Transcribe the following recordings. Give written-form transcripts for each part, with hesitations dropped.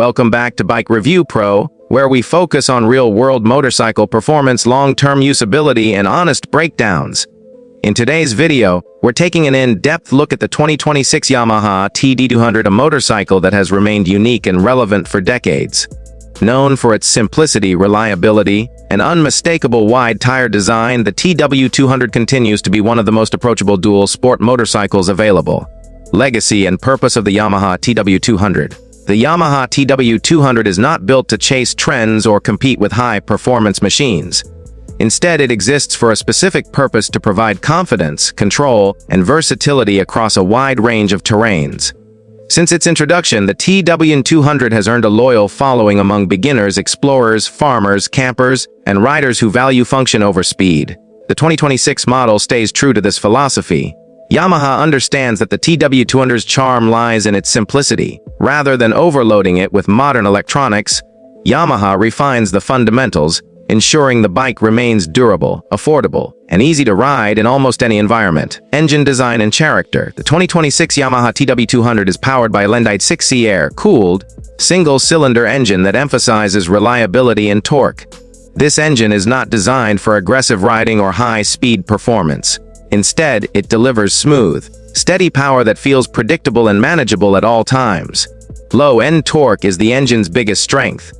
Welcome back to Bike Review Pro, where we focus on real-world motorcycle performance, long-term usability, and honest breakdowns. In today's video, we're taking an in-depth look at the 2026 Yamaha TW200, a motorcycle that has remained unique and relevant for decades. Known for its simplicity, reliability, and unmistakable wide-tire design, the TW200 continues to be one of the most approachable dual-sport motorcycles available. Legacy and purpose of the Yamaha TW200. The Yamaha TW200 is not built to chase trends or compete with high-performance machines. Instead, it exists for a specific purpose: to provide confidence, control, and versatility across a wide range of terrains. Since its introduction, the TW200 has earned a loyal following among beginners, explorers, farmers, campers, and riders who value function over speed. The 2026 model stays true to this philosophy. Yamaha understands that the TW200's charm lies in its simplicity. Rather than overloading it with modern electronics, Yamaha refines the fundamentals, ensuring the bike remains durable, affordable, and easy to ride in almost any environment. Engine design and character. The 2026 Yamaha TW200 is powered by a Lendite 6C air-cooled, single-cylinder engine that emphasizes reliability and torque. This engine is not designed for aggressive riding or high-speed performance. Instead, it delivers smooth, steady power that feels predictable and manageable at all times. Low-end torque is the engine's biggest strength.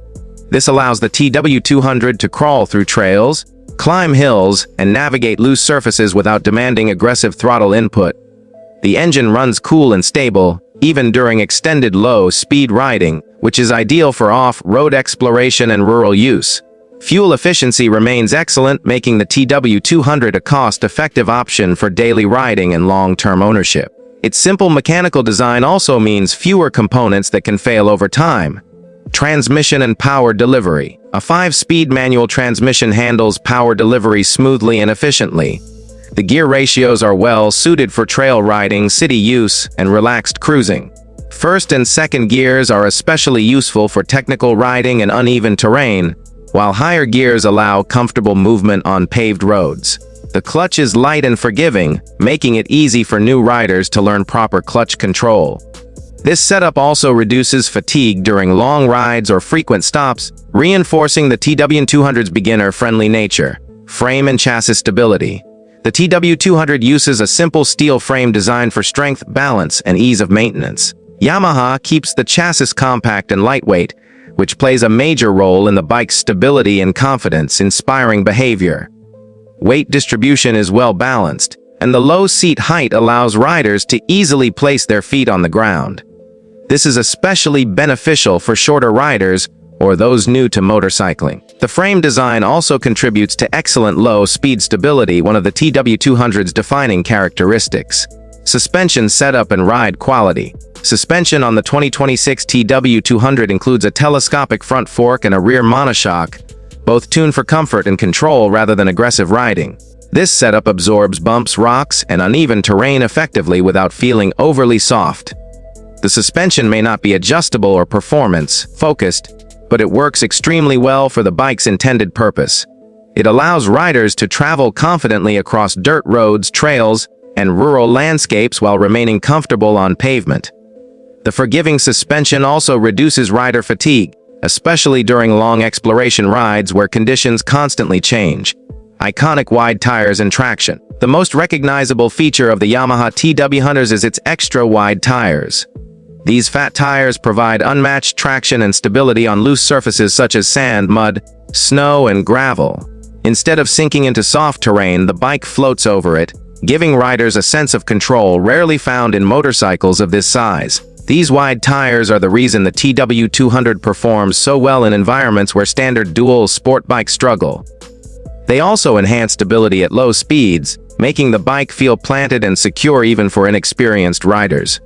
This allows the TW200 to crawl through trails, climb hills, and navigate loose surfaces without demanding aggressive throttle input. The engine runs cool and stable, even during extended low-speed riding, which is ideal for off-road exploration and rural use. Fuel efficiency remains excellent, making the TW200 a cost-effective option for daily riding and long-term ownership. Its simple mechanical design also means fewer components that can fail over time. Transmission and power delivery. A 5-speed manual transmission handles power delivery smoothly and efficiently. The gear ratios are well suited for trail riding, city use, and relaxed cruising. First and second gears are especially useful for technical riding and uneven terrain, while higher gears allow comfortable movement on paved roads. The clutch is light and forgiving, making it easy for new riders to learn proper clutch control. This setup also reduces fatigue during long rides or frequent stops, reinforcing the TW200's beginner-friendly nature. Frame and chassis stability. The TW200 uses a simple steel frame designed for strength, balance, and ease of maintenance. Yamaha keeps the chassis compact and lightweight, which plays a major role in the bike's stability and confidence, inspiring behavior. Weight distribution is well balanced, and the low seat height allows riders to easily place their feet on the ground. This is especially beneficial for shorter riders or those new to motorcycling. The frame design also contributes to excellent low-speed stability, one of the TW200's defining characteristics. Suspension setup and ride quality. Suspension on the 2026 TW200 includes a telescopic front fork and a rear monoshock, both tuned for comfort and control rather than aggressive riding. This setup absorbs bumps, rocks, and uneven terrain effectively without feeling overly soft. The suspension may not be adjustable or performance-focused, but it works extremely well for the bike's intended purpose. It allows riders to travel confidently across dirt roads, trails, and rural landscapes while remaining comfortable on pavement. The forgiving suspension also reduces rider fatigue, especially during long exploration rides where conditions constantly change. Iconic wide tires and traction. The most recognizable feature of the Yamaha TW200 is its extra-wide tires. These fat tires provide unmatched traction and stability on loose surfaces such as sand, mud, snow, and gravel. Instead of sinking into soft terrain, the bike floats over it, giving riders a sense of control rarely found in motorcycles of this size. These wide tires are the reason the TW200 performs so well in environments where standard dual sport bikes struggle. They also enhance stability at low speeds, making the bike feel planted and secure even for inexperienced riders.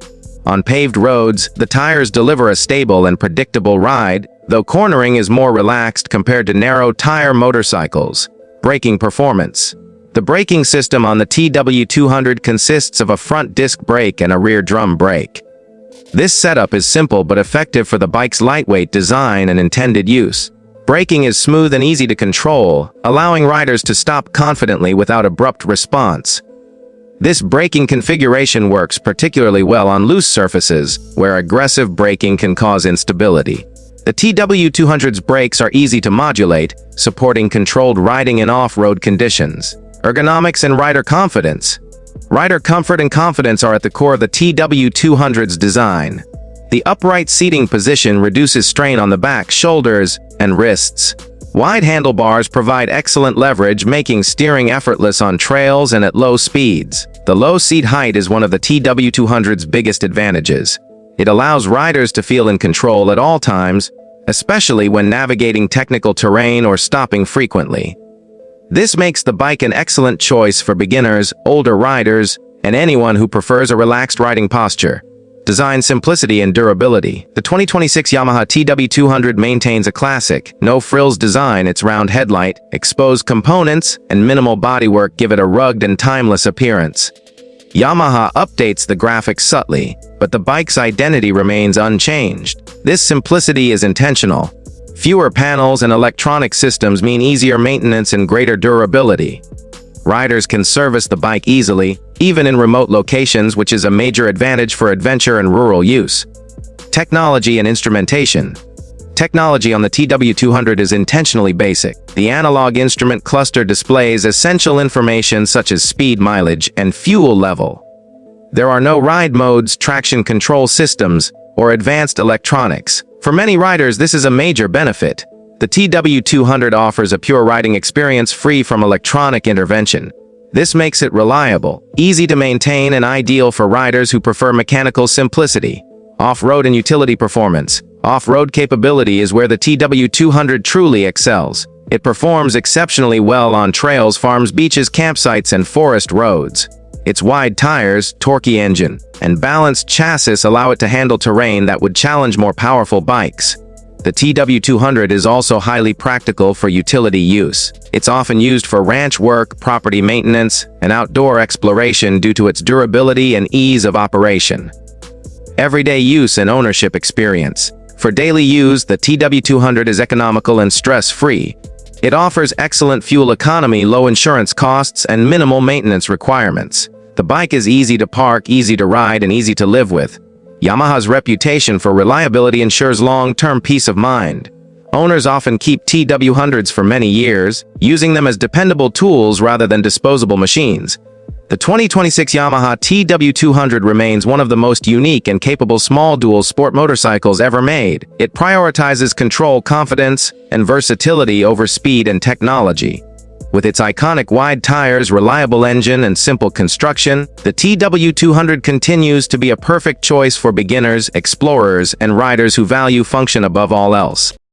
On paved roads, the tires deliver a stable and predictable ride, though cornering is more relaxed compared to narrow-tire motorcycles. Braking performance. The braking system on the TW200 consists of a front disc brake and a rear drum brake. This setup is simple but effective for the bike's lightweight design and intended use. Braking is smooth and easy to control, allowing riders to stop confidently without abrupt response. This braking configuration works particularly well on loose surfaces, where aggressive braking can cause instability. The TW200's brakes are easy to modulate, supporting controlled riding in off-road conditions. Ergonomics and rider confidence. Rider comfort and confidence are at the core of the TW200's design. The upright seating position reduces strain on the back, shoulders, and wrists. Wide handlebars provide excellent leverage, making steering effortless on trails and at low speeds. The low seat height is one of the TW200's biggest advantages. It allows riders to feel in control at all times, especially when navigating technical terrain or stopping frequently. This makes the bike an excellent choice for beginners, older riders, and anyone who prefers a relaxed riding posture. Design simplicity and durability. The 2026 Yamaha TW200 maintains a classic, no-frills design. Its round headlight, exposed components, and minimal bodywork give it a rugged and timeless appearance. Yamaha updates the graphics subtly, but the bike's identity remains unchanged. This simplicity is intentional. Fewer panels and electronic systems mean easier maintenance and greater durability. Riders can service the bike easily, even in remote locations, which is a major advantage for adventure and rural use. Technology and instrumentation. Technology on the TW200 is intentionally basic. The analog instrument cluster displays essential information such as speed, mileage, and fuel level. There are no ride modes, traction control systems, or advanced electronics. For many riders, this is a major benefit. The TW200 offers a pure riding experience free from electronic intervention. This makes it reliable, easy to maintain, and ideal for riders who prefer mechanical simplicity. Off-road and utility performance. Off-road capability is where the TW200 truly excels. It performs exceptionally well on trails, farms, beaches, campsites, and forest roads. Its wide tires, torquey engine, and balanced chassis allow it to handle terrain that would challenge more powerful bikes. The TW200 is also highly practical for utility use. It's often used for ranch work, property maintenance, and outdoor exploration due to its durability and ease of operation. Everyday use and ownership experience. For daily use, the TW200 is economical and stress-free. It offers excellent fuel economy, low insurance costs, and minimal maintenance requirements. The bike is easy to park, easy to ride, and easy to live with. Yamaha's reputation for reliability ensures long-term peace of mind. Owners often keep TW100s for many years, using them as dependable tools rather than disposable machines. The 2026 Yamaha TW200 remains one of the most unique and capable small dual sport motorcycles ever made. It prioritizes control, confidence, and versatility over speed and technology. With its iconic wide tires, reliable engine, and simple construction, the TW200 continues to be a perfect choice for beginners, explorers, and riders who value function above all else.